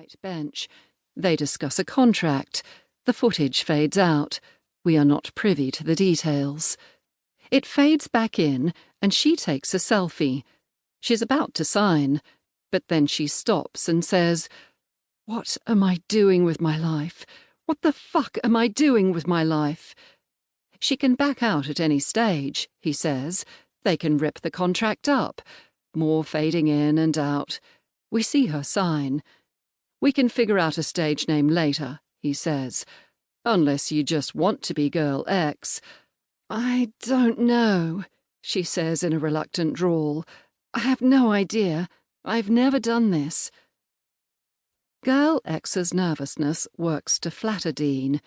white bench. They discuss a contract. The footage fades out. We are not privy to the details. It fades back in, and she takes a selfie. She's about to sign, but then she stops and says, "What am I doing with my life? What the fuck am I doing with my life?" She can back out at any stage, he says. They can rip the contract up. More fading in and out. We see her sign. "We can figure out a stage name later," he says. "Unless you just want to be Girl X." "I don't know," she says in a reluctant drawl. "I have no idea. I've never done this." Girl X's nervousness works to flatter Dean.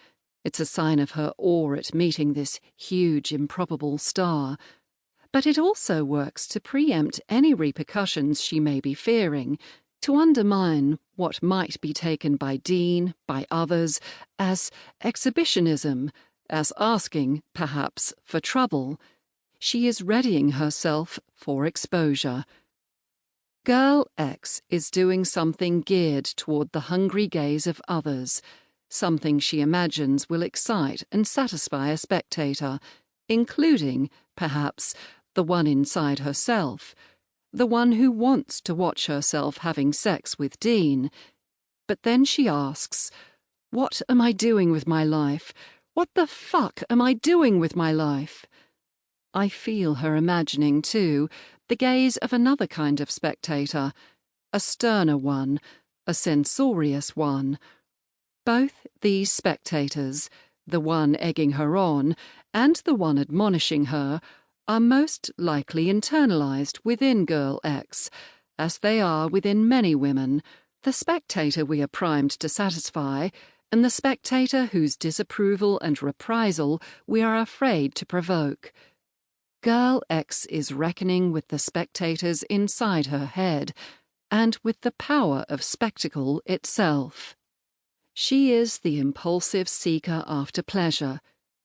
It's a sign of her awe at meeting this huge, improbable star. But it also works to preempt any repercussions she may be fearing, to undermine what might be taken by Dean, by others, as exhibitionism, as asking, perhaps, for trouble. She is readying herself for exposure. Girl X is doing something geared toward the hungry gaze of others, something she imagines will excite and satisfy a spectator, including, perhaps, the one inside herself, the one who wants to watch herself having sex with Dean. But then she asks, "What am I doing with my life? What the fuck am I doing with my life?" I feel her imagining, too, the gaze of another kind of spectator, a sterner one, a censorious one. Both these spectators, the one egging her on and the one admonishing her, are most likely internalized within Girl X, as they are within many women, the spectator we are primed to satisfy, and the spectator whose disapproval and reprisal we are afraid to provoke. Girl X is reckoning with the spectators inside her head, and with the power of spectacle itself. She is the impulsive seeker after pleasure.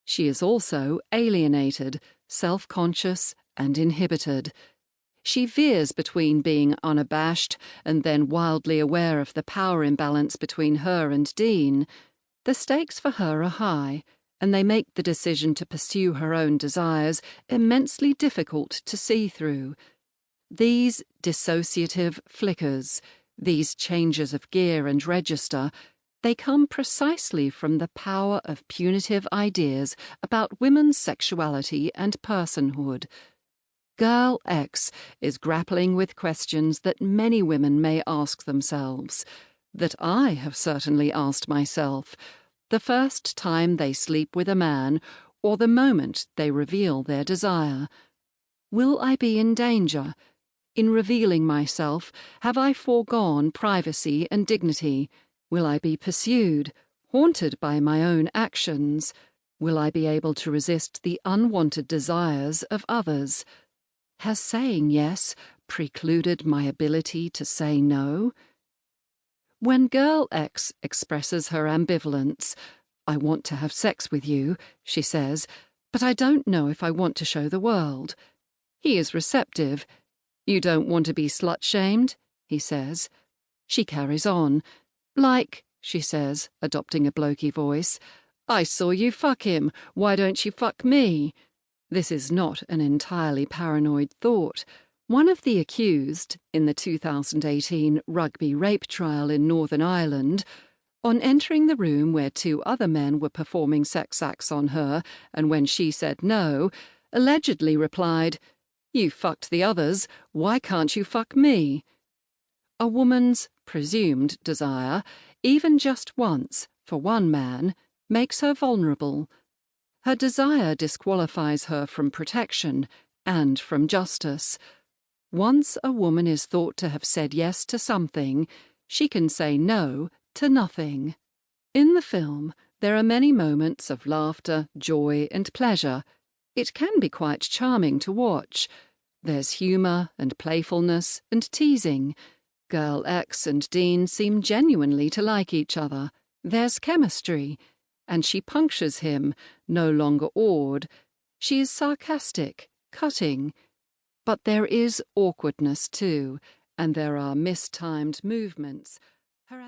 She is also alienated, self-conscious, and inhibited. She veers between being unabashed and then wildly aware of the power imbalance between her and Dean. The stakes for her are high, and they make the decision to pursue her own desires immensely difficult to see through. These dissociative flickers, these changes of gear and register, they come precisely from the power of punitive ideas about women's sexuality and personhood. Girl X is grappling with questions that many women may ask themselves, that I have certainly asked myself, the first time they sleep with a man or the moment they reveal their desire. Will I be in danger? In revealing myself, have I foregone privacy and dignity? Will I be pursued, haunted by my own actions? Will I be able to resist the unwanted desires of others? Has saying yes precluded my ability to say no? When Girl X expresses her ambivalence, "I want to have sex with you," she says, "but I don't know if I want to show the world." He is receptive. "You don't want to be slut-shamed?" he says. She carries on. "Like," she says, adopting a blokey voice, "I saw you fuck him, why don't you fuck me?" This is not an entirely paranoid thought. One of the accused, in the 2018 rugby rape trial in Northern Ireland, on entering the room where two other men were performing sex acts on her, and when she said no, allegedly replied, "You fucked the others, why can't you fuck me?" A woman's presumed desire, even just once, for one man, makes her vulnerable. Her desire disqualifies her from protection and from justice. Once a woman is thought to have said yes to something, she can say no to nothing. In the film, there are many moments of laughter, joy, and pleasure. It can be quite charming to watch. There's humour and playfulness and teasing. Girl X and Dean seem genuinely to like each other. There's chemistry. And she punctures him, no longer awed. She is sarcastic, cutting. But there is awkwardness, too, and there are mistimed movements. Her